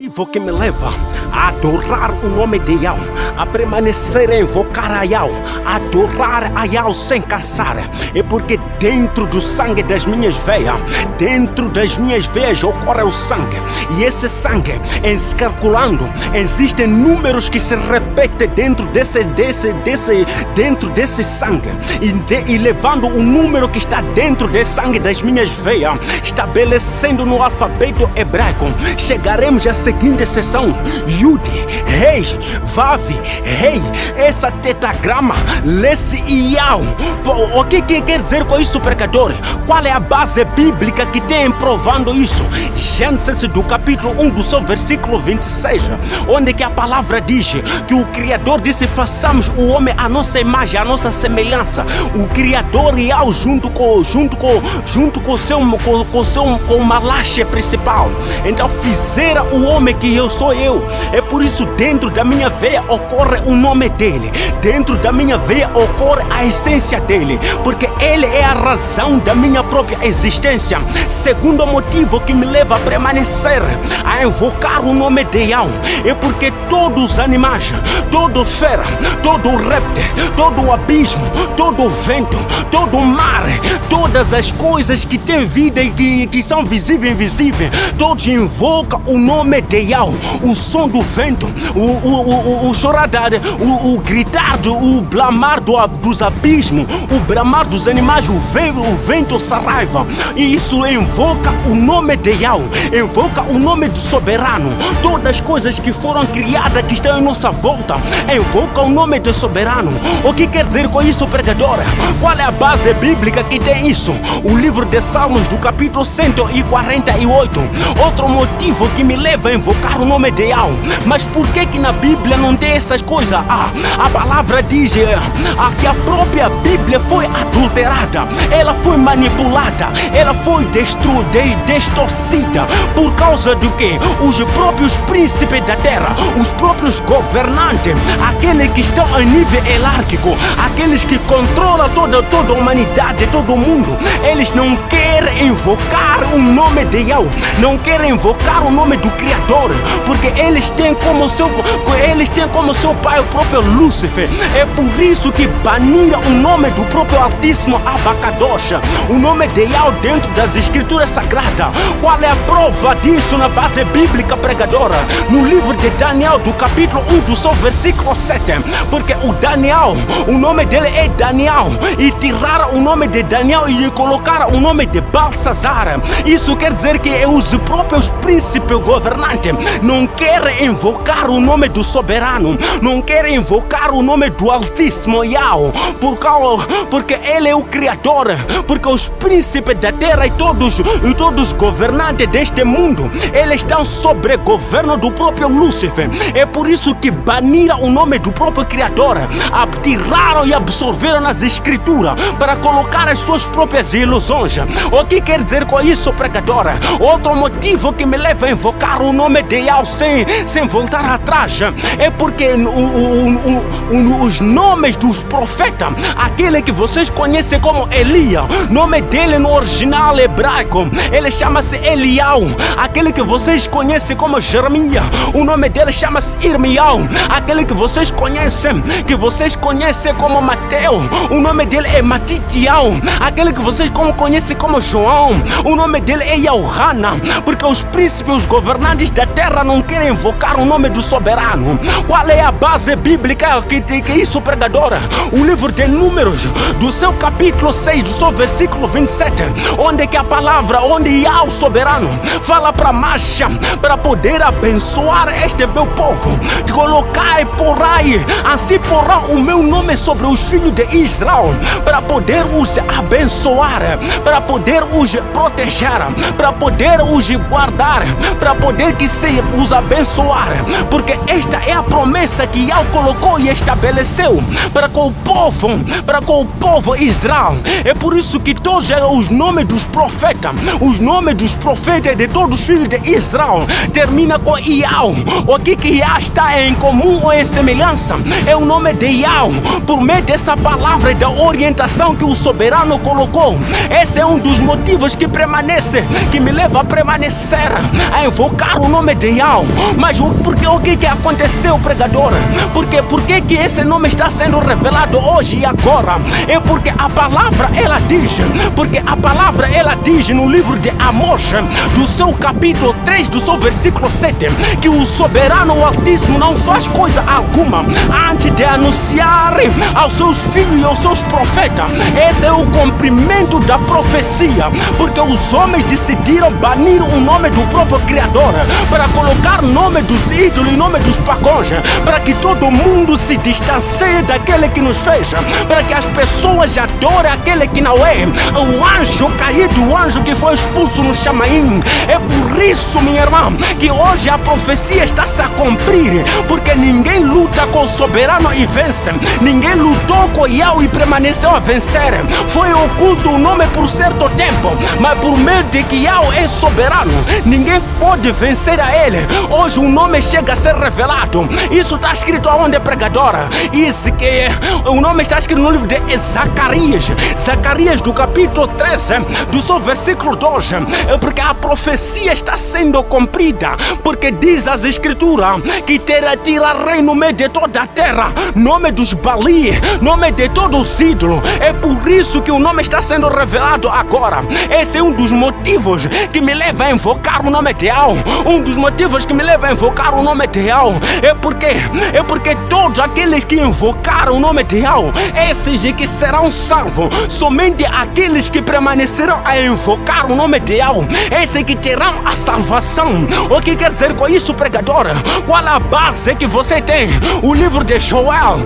Que me leva a adorar o nome de Yahweh, a permanecer a invocar a Yahweh, a adorar a Yahweh sem cansar. É porque dentro do sangue das minhas veias, ocorre o sangue. E esse sangue, em se calculando, existem números que se repetem dentro desse sangue. E levando o número que está dentro do sangue das minhas veias, estabelecendo no alfabeto hebraico, chegaremos a seguinte sessão: Yud, Rei, Vav, Rei. Essa tetragrama lê-se Yahweh. O que quer dizer com isso, pecador? Qual é a base bíblica que tem provando isso? Gênesis do capítulo 1 do seu versículo 26, onde que a palavra diz que o Criador disse: façamos o homem à nossa imagem, à nossa semelhança. O Criador Yahweh junto com o malache principal. Então fizeram o homem que eu sou eu. É por isso dentro da minha veia ocorre o nome dele. Dentro da minha veia ocorre a essência dele, porque ele é a razão da minha própria existência. Segundo motivo que me leva a permanecer, a invocar o nome de Yahweh, é porque todos os animais, todo fera, todo réptil, todo abismo, todo vento, todo mar, todas as coisas que têm vida e que são visíveis e invisíveis, todos invocam o nome de Yahweh. O som do vento, o chorar, o gritar, o blamar dos abismos, o bramar dos animais, o vento saraiva. E isso invoca o nome de Yahweh, invoca o nome do soberano. Todas as coisas que foram criadas, que estão em nossa volta, invoca o nome do soberano. O que quer dizer com isso, pregadora? Qual é a base bíblica que tem isso? O livro de Salmos do capítulo 148. Outro motivo que me leva a invocar o nome de Yahweh. Mas por que na Bíblia não tem essas coisas? A palavra diz que a própria Bíblia foi adulterada, ela foi manipulada, ela foi distorcida. Por causa do que? Os próprios príncipes da terra, os próprios governantes, aqueles que estão a nível hierárquico, aqueles que controlam toda a humanidade, todo o mundo, eles não querem invocar o nome de Yahweh, não querem invocar o nome do Criador, porque eles têm como seu pai o próprio Lúcifer. É por isso que baniram o nome do próprio Altíssimo Abacadosh, o nome de Yahweh dentro das Escrituras Sagradas. Qual é a prova disso na base bíblica, pregadora? No livro de Daniel, do capítulo 1 do seu versículo 7, porque o Daniel, o nome dele é Daniel, e tiraram o nome de Daniel e colocaram o nome de Balsazar. Isso quer dizer que os próprios príncipes governantes não querem invocar o nome do soberano, não querem invocar o nome do Altíssimo Yahweh, porque ele é o Criador, porque os príncipes da terra e todos os governantes deste mundo, eles estão sob governo do próprio Lúcifer. É por isso que baniram o nome do próprio Criador, tiraram e absorveram nas Escrituras para colocar as suas próprias ilusões. O que quer dizer com isso, pregadora? Outro motivo que me leva a invocar o nome de Yahweh sem voltar atrás, é porque os nomes dos profetas, aquele que vocês conhecem como Elias, nome dele no original hebraico, ele chama-se Elial. Aquele que vocês conhecem como Jeremias, o nome dele chama-se Irmial. Aquele que vocês conhecem como Mateus, o nome dele é Matitial. Aquele que vocês conhecem como João, o nome dele é Yohana, porque os príncipes, os governantes da terra não querem invocar o nome do soberano. Qual é a base bíblica que isso, pregadora? O livro de Números, do seu capítulo 6, do seu versículo 27, onde que a palavra, onde Yahweh soberano fala para Marcha, para poder abençoar este meu povo, colocar e porai, assim porá o meu nome sobre os filhos de Israel, para poder os abençoar, para poder os proteger, para poder os guardar, para poder que se os abençoar, porque esta é a promessa que Yahweh colocou e estabeleceu para com o povo Israel. É por isso que todos os nomes dos profetas, de todos os filhos de Israel, termina com Yahweh. O que Yahweh está em comum ou em semelhança é o nome de Yahweh, por meio dessa palavra e da orientação que o soberano colocou. Esse é um dos motivos que me leva a permanecer a invocar o nome de Yahweh. Mas o que aconteceu, pregador? Por que esse nome está sendo revelado hoje e agora? É porque a palavra ela diz no livro de Amós, do seu capítulo 3, do seu versículo 7, que o soberano, o Altíssimo, não faz coisa alguma antes de anunciar aos seus filhos e aos seus profetas. Esse é o cumprimento da profecia, porque os homens decidiram banir o nome do próprio Criador para colocar nome dos ídolos e nome dos pagãos, para que todo mundo se distancie daquele que nos fez, para que as pessoas adorem aquele que não é, o anjo caído, o anjo que foi expulso no Chamaim. É por isso, minha irmã, que hoje a profecia está se a cumprir, porque ninguém luta com o soberano e vence, ninguém lutou com Yahweh e permaneceu a vencer. Foi oculto o nome por certo tempo, mas por meio de que Yahweh é soberano, ninguém pode vencer a ele. Hoje o nome chega a ser revelado. Isso está escrito aonde, pregadora? Isso que o nome está escrito no livro de Zacarias do capítulo 13, do seu versículo 2, porque a profecia está sendo cumprida, porque diz as escrituras que tirarei no meio de toda a terra nome dos Bali, nome de todos os ídolos. É por isso que o nome está sendo revelado agora. Esse é um dos motivos que me leva a invocar o nome de Yahweh. Um dos motivos que me leva a invocar o nome de Yahweh é porque todos aqueles que invocaram o nome de Yahweh, esses que serão salvos. Somente aqueles que permanecerão a invocar o nome de Yahweh, esses que terão a salvação. O que quer dizer com isso, pregadora? Qual a base que você tem? O livro de Joel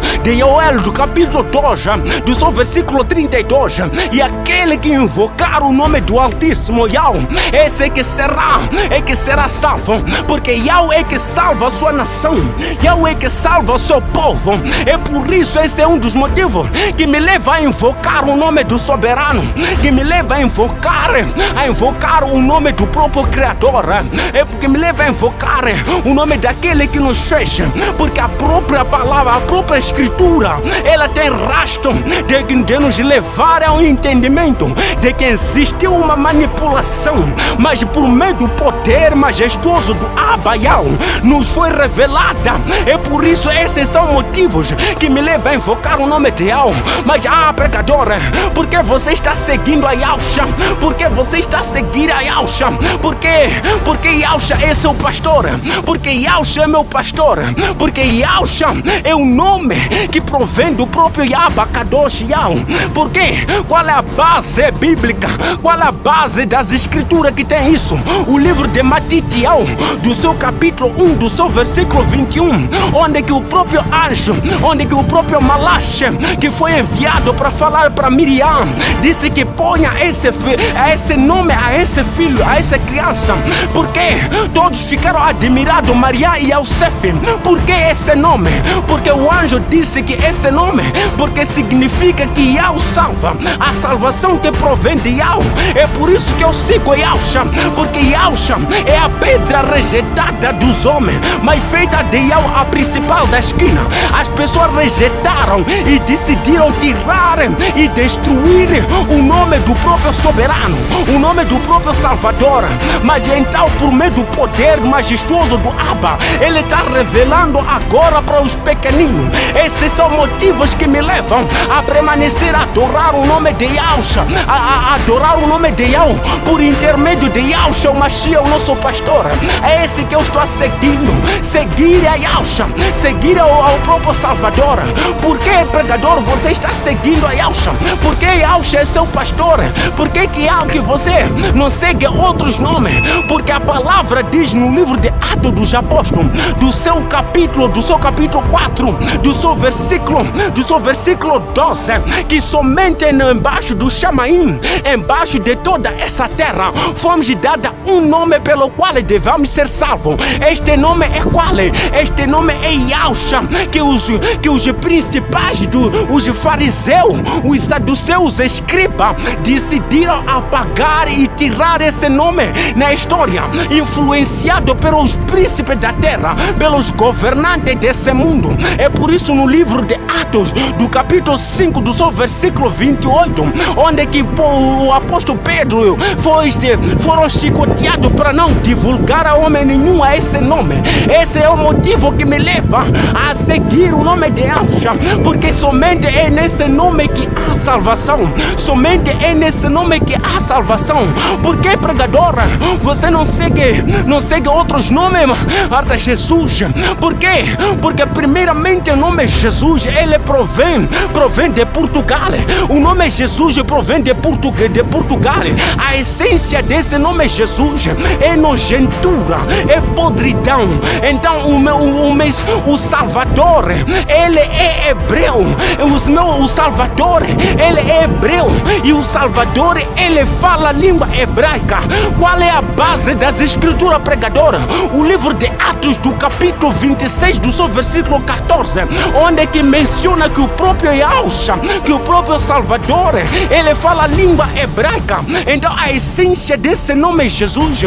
do capítulo 2, do seu versículo 32. E aquele que invocar o nome do Altíssimo Yahweh, esse que será salvo, porque Yahweh é que salva a sua nação, Yahweh é que salva o seu povo. É por isso esse é um dos motivos que me leva a invocar o nome do soberano, que me leva a invocar o nome do próprio Criador. É porque me leva a invocar o nome daquele que nos fez, porque a própria palavra, a própria escritura, ela tem rastro de nos levar ao entendimento de que existiu uma manipulação, mas por meio do poder majestoso do Abba Yahweh nos foi revelada. É por isso esses são motivos que me levam a invocar o nome de Yahweh. Mas pregadora, por que você está seguindo a Yahusha? Por que você está a seguir a Yahusha? Porque Yahusha é seu pastor, porque Yahusha é meu pastor, porque Yahusha é o nome que provém do próprio Yahweh Kadosh Yahweh. Por quê? Qual é a base bíblica? Qual é a base das escrituras que tem isso? O livro de Matitiel, do seu capítulo 1, do seu versículo 21, onde que o próprio anjo, onde que o próprio Malache, que foi enviado para falar para Miriam, disse que ponha esse nome a esse filho, a essa criança. Porque todos ficaram admirados, Maria e Yosef. Por que esse nome? Porque o anjo disse que esse nome, porque significa que Yahweh salva, a salvação que provém de Yahweh. É por isso que eu sigo Yahusha, porque Yahusha é a pedra rejeitada dos homens, mas feita de Yahweh a principal da esquina. As pessoas rejeitaram e decidiram tirar e destruir o nome do próprio soberano, o nome do próprio Salvador. Mas então, por meio do poder majestoso do Abba, ele está revelando agora para os pequeninos. Esses são motivos que me levam a permanecer a adorar o nome de Yahusha, a adorar o nome de Yahweh, por intermédio de Yahusha, o Mashiach, o nosso pastor. É esse que eu estou seguindo. Seguir a Yahusha, seguir ao próprio Salvador. Por que, pregador, você está seguindo a Yahusha? Por que Yahusha é seu pastor? Por que você não segue outros nomes? Porque a palavra diz no livro de Atos dos Apóstolos, do seu capítulo 4, do seu versículo 12, que somente embaixo do Chamaim, embaixo de toda essa terra, fomos dada um nome pelo qual devemos ser salvos. Este nome é qual? Este nome é Yahshua, que os principais, os fariseus, os saduceus, escribas, decidiram apagar e tirar esse nome na história, influenciado pelos príncipes da terra, pelos governantes desse mundo. É por isso no livro de Atos, do capítulo 5, do seu versículo 28, onde que o apóstolo Pedro foram chicoteados para não divulgar a homem nenhum a esse nome. Esse é o motivo que me leva a seguir o nome de Yahshua, porque somente é nesse nome que há salvação. Somente é nesse nome que há salvação. Por que, pregadora, você não segue outros nomes até Jesus? Por quê? Porque primeiramente o nome Jesus, ele provém de Portugal. O nome Jesus provém de Portugal. A essência desse nome Jesus é nojentura, é podridão. Então o Salvador, ele é hebreu. O Salvador, ele é hebreu, e o Salvador, ele fala a língua hebraica. Qual é a base das escrituras, pregadora? O livro de Atos, do capítulo 26, do seu versículo 14, onde que menciona que o próprio Yahshua, que o próprio Salvador, ele fala a língua hebraica. Então a essência desse nome Jesus,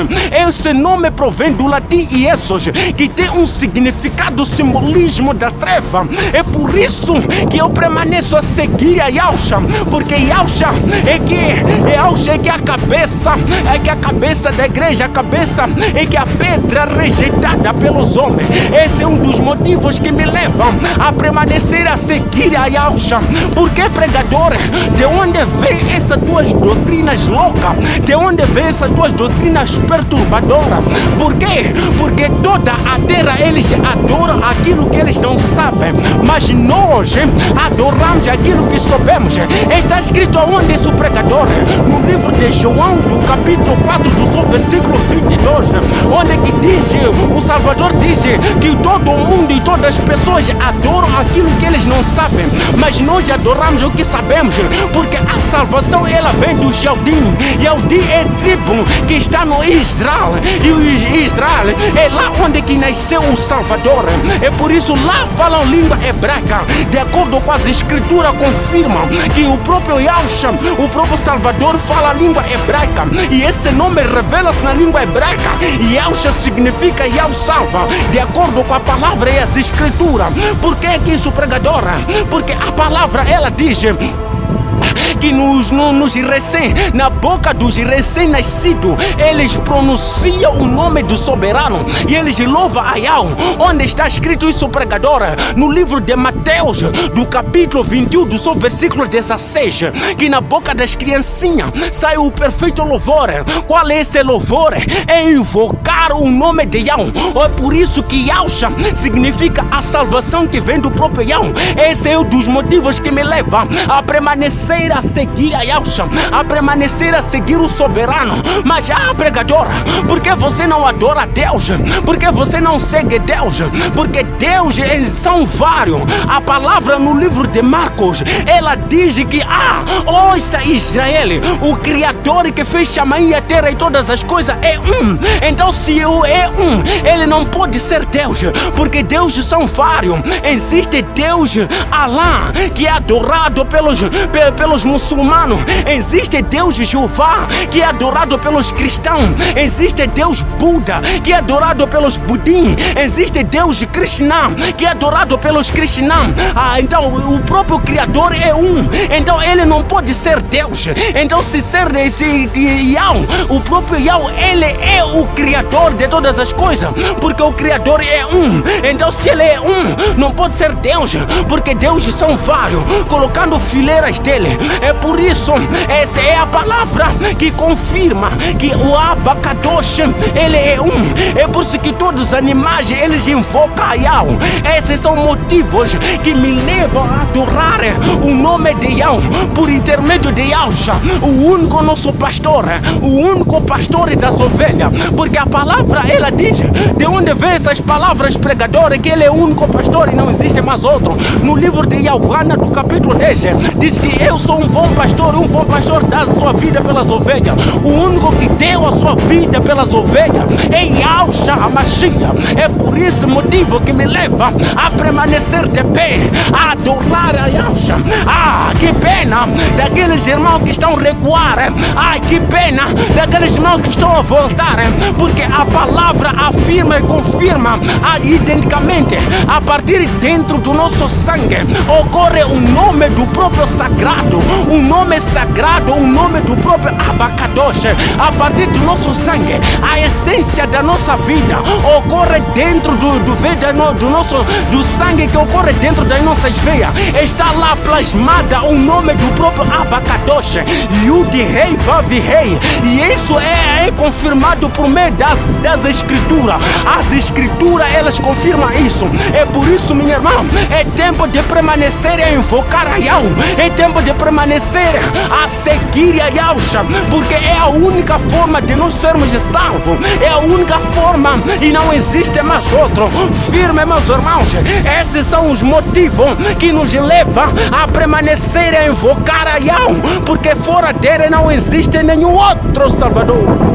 esse nome provém do latim Iesus, que tem um significado, simbolismo da treva. É por isso que eu permaneço a seguir a Yahshua, porque Yahshua é que a cabeça da igreja, a cabeça é que a pedra rejeitada pelos homens. Esse é um dos motivos que me levam a permanecer a seguir a Yahshua. Por que, pregadora? De onde vem essas duas doutrinas loucas? De onde vem essas duas doutrinas perturbadoras? Por quê? Porque toda a terra eles adoram aquilo que eles não sabem, mas nós adoramos aquilo que sabemos. Está escrito aonde isso, pregador? No livro de João, do capítulo 4, do seu versículo 22, onde que diz, o Salvador diz que todo mundo e todas as pessoas adoram aquilo que eles não sabem, mas nós adoramos o que sabemos, porque a salvação ela vem do Jardim. Jardim é tribo que está no Israel, e o Israel é lá onde que nasceu o Salvador. É por isso lá falam língua hebraica. De acordo com as escrituras, confirmam que o próprio Yahshua, o próprio Salvador, fala a língua hebraica, e esse nome revela-se na língua hebraica. Yahshua significa Yahweh salva, de acordo com a palavra e as escrituras. Por que isso, pregadora? Porque a palavra ela diz que na boca dos recém-nascidos, eles pronunciam o nome do soberano e eles louvam a Yahweh. Onde está escrito isso, pregadora? No livro de Mateus, do capítulo 21, do seu versículo 16, que na boca das criancinhas sai o perfeito louvor. Qual é esse louvor? É invocar o nome de Yahweh. É por isso que Yahshua significa a salvação que vem do próprio Yahweh. Esse é um dos motivos que me leva a permanecer a seguir a Yahshua, a permanecer a seguir o soberano. Mas pregadora, por que você não adora Deus? Por que você não segue Deus? Porque Deus são vários. A palavra no livro de Marcos, ela diz que ouça Israel, o Criador que fez chamar a terra e todas as coisas é um. Então se é um, ele não pode ser Deus, porque Deus são vários. Existe Deus Alá, que é adorado pelos muçulmanos. Existe Deus Jeová, que é adorado pelos cristãos. Existe Deus Buda, que é adorado pelos budins. Existe Deus Krishna, que é adorado pelos cristãos. Então o próprio Criador é um. Então ele não pode ser Deus. Então se ser esse Yahweh, o próprio Yahweh, ele é o Criador de todas as coisas, porque o Criador é um. Então se ele é um, não pode ser Deus, porque Deus são vários, colocando fileiras dele. É por isso, essa é a palavra que confirma que o Abacadosh, ele é um. É por isso que todos os animais, eles invocam Yahweh. Esses são motivos que me levam a adorar o nome de Yahweh, por intermédio de Yahshua, o único nosso pastor, o único pastor das ovelhas. Porque a palavra, ela diz, de onde vem essas palavras, pregadores, que ele é o único pastor e não existe mais outro. No livro de Yahuana, do capítulo 10, diz que é eu sou um bom pastor, e um bom pastor dá a sua vida pelas ovelhas. O único que deu a sua vida pelas ovelhas é Yahshua HaMashiach. É por esse motivo que me leva a permanecer de pé, a adorar a Yahshua. Que pena daqueles irmãos que estão a recuar. Que pena daqueles irmãos que estão a voltar, porque a palavra afirma e confirma identicamente, a partir dentro do nosso sangue ocorre o nome do próprio sagrado, o nome sagrado, o nome do próprio Abacadosh. A partir do nosso sangue, a essência da nossa vida ocorre dentro do sangue que ocorre dentro das nossas veias. Está lá plasmada o nome do próprio Abacadosh, Yud Rei Vav Rei, e isso é confirmado por meio das escrituras. As escrituras, elas confirmam isso. É por isso, minha irmã, é tempo de permanecer a invocar a Yahweh, é tempo de permanecer a seguir a Yahshua, porque é a única forma de nós sermos salvos, é a única forma e não existe mais outro. Firme, meus irmãos, esses são os motivos que nos levam a permanecer a invocar a Yahweh, porque fora dele não existe nenhum outro Salvador.